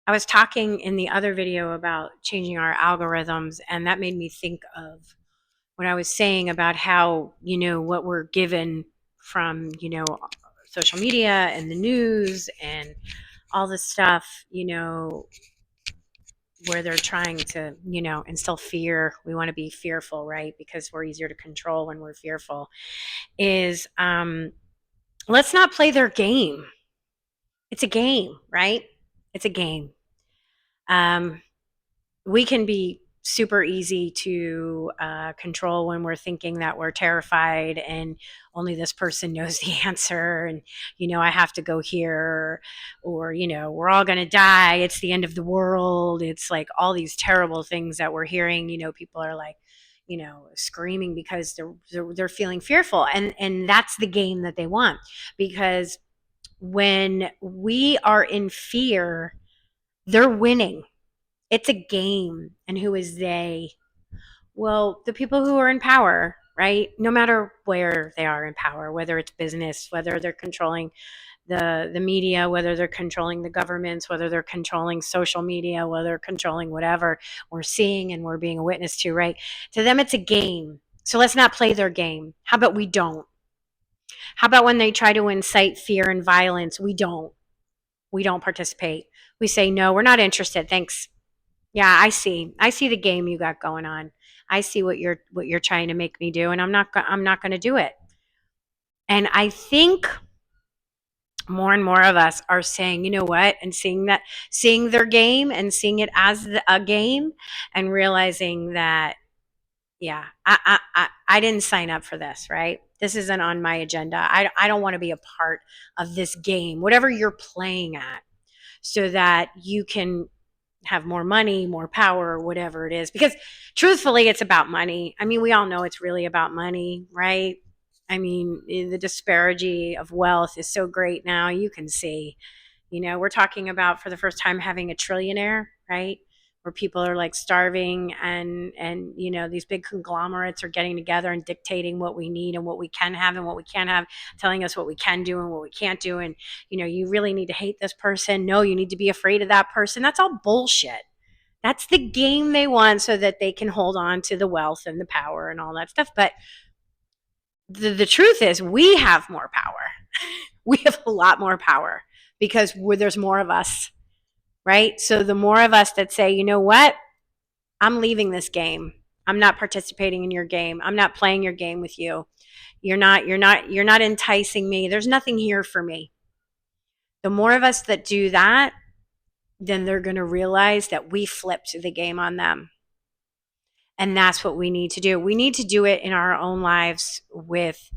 I was talking in the other video about changing our algorithms, and that made me think of what I was saying about how, what we're given from, social media and the news and all this stuff, where they're trying to, instill fear. We want to be fearful, right? Because we're easier to control when we're fearful. Is let's not play their game. It's a game, right? It's a game. Um, we can be super easy to control when we're thinking that we're terrified and only this person knows the answer, and I have to go here, or we're all going to die, it's the end of the world. It's like all these terrible things that we're hearing. People are like screaming because they're feeling fearful, and that's the game that they want. Because when we are in fear, they're winning. It's a game. And who is they? Well, the people who are in power, right? No matter where they are in power, whether it's business, whether they're controlling the media, whether they're controlling the governments, whether they're controlling social media, whether they're controlling whatever we're seeing and we're being a witness to, right? To them, it's a game. So let's not play their game. How about we don't? How about when they try to incite fear and violence, we don't? We don't participate. We say, no, we're not interested. Thanks. Yeah, I see. I see the game you got going on. I see what you're trying to make me do, and I'm not going to do it. And I think more and more of us are saying, you know what, and seeing their game and seeing it as a game, and realizing that, yeah, I didn't sign up for this, right? This isn't on my agenda. I don't want to be a part of this game, whatever you're playing at, so that you can have more money, more power, whatever it is. Because truthfully, it's about money. I mean, we all know it's really about money, right? I mean, the disparity of wealth is so great now. You can see, we're talking about for the first time having a trillionaire, right? Where people are like starving, and these big conglomerates are getting together and dictating what we need and what we can have and what we can't have, telling us what we can do and what we can't do. And you really need to hate this person. No, you need to be afraid of that person. That's all bullshit. That's the game they want, so that they can hold on to the wealth and the power and all that stuff. But the truth is, we have more power. We have a lot more power, because there's more of us, right? So the more of us that say, you know what, I'm leaving this game. I'm not participating in your game. I'm not playing your game with you. You're not enticing me. There's nothing here for me. The more of us that do that, then they're going to realize that we flipped the game on them. And that's what we need to do. We need to do it in our own lives with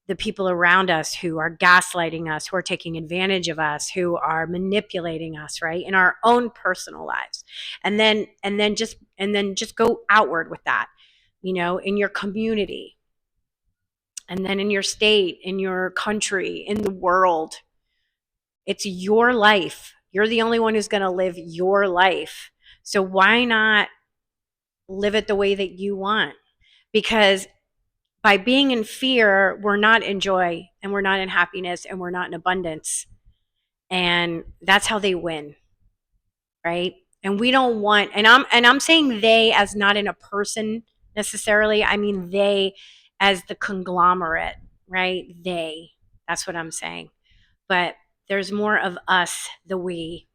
the people around us who are gaslighting us, who are taking advantage of us, who are manipulating us, right? In our own personal lives. And then just go outward with that, in your community, and then in your state, in your country, in the world. It's your life. You're the only one who's going to live your life. So why not live it the way that you want? Because by being in fear, we're not in joy, and we're not in happiness, and we're not in abundance. And that's how they win, right? And we don't want, and I'm saying they as not in a person necessarily. I mean they as the conglomerate, right? They. That's what I'm saying. But there's more of us, the we,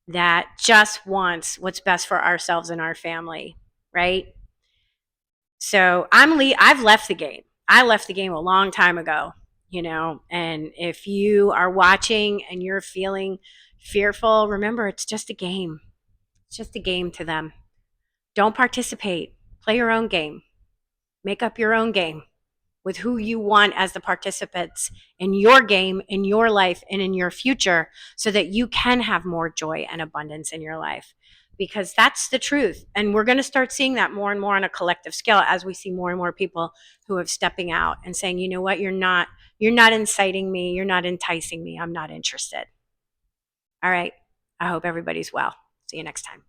that just wants what's best for ourselves and our family, right? So I've left the game. I left the game a long time ago, and if you are watching and you're feeling fearful, remember, it's just a game. It's just a game to them. Don't participate. Play your own game. Make up your own game with who you want as the participants in your game, in your life, and in your future, so that you can have more joy and abundance in your life. Because that's the truth. And we're going to start seeing that more and more on a collective scale, as we see more and more people who are stepping out and saying, you know what, you're not inciting me, you're not enticing me, I'm not interested. All right. I hope everybody's well. See you next time.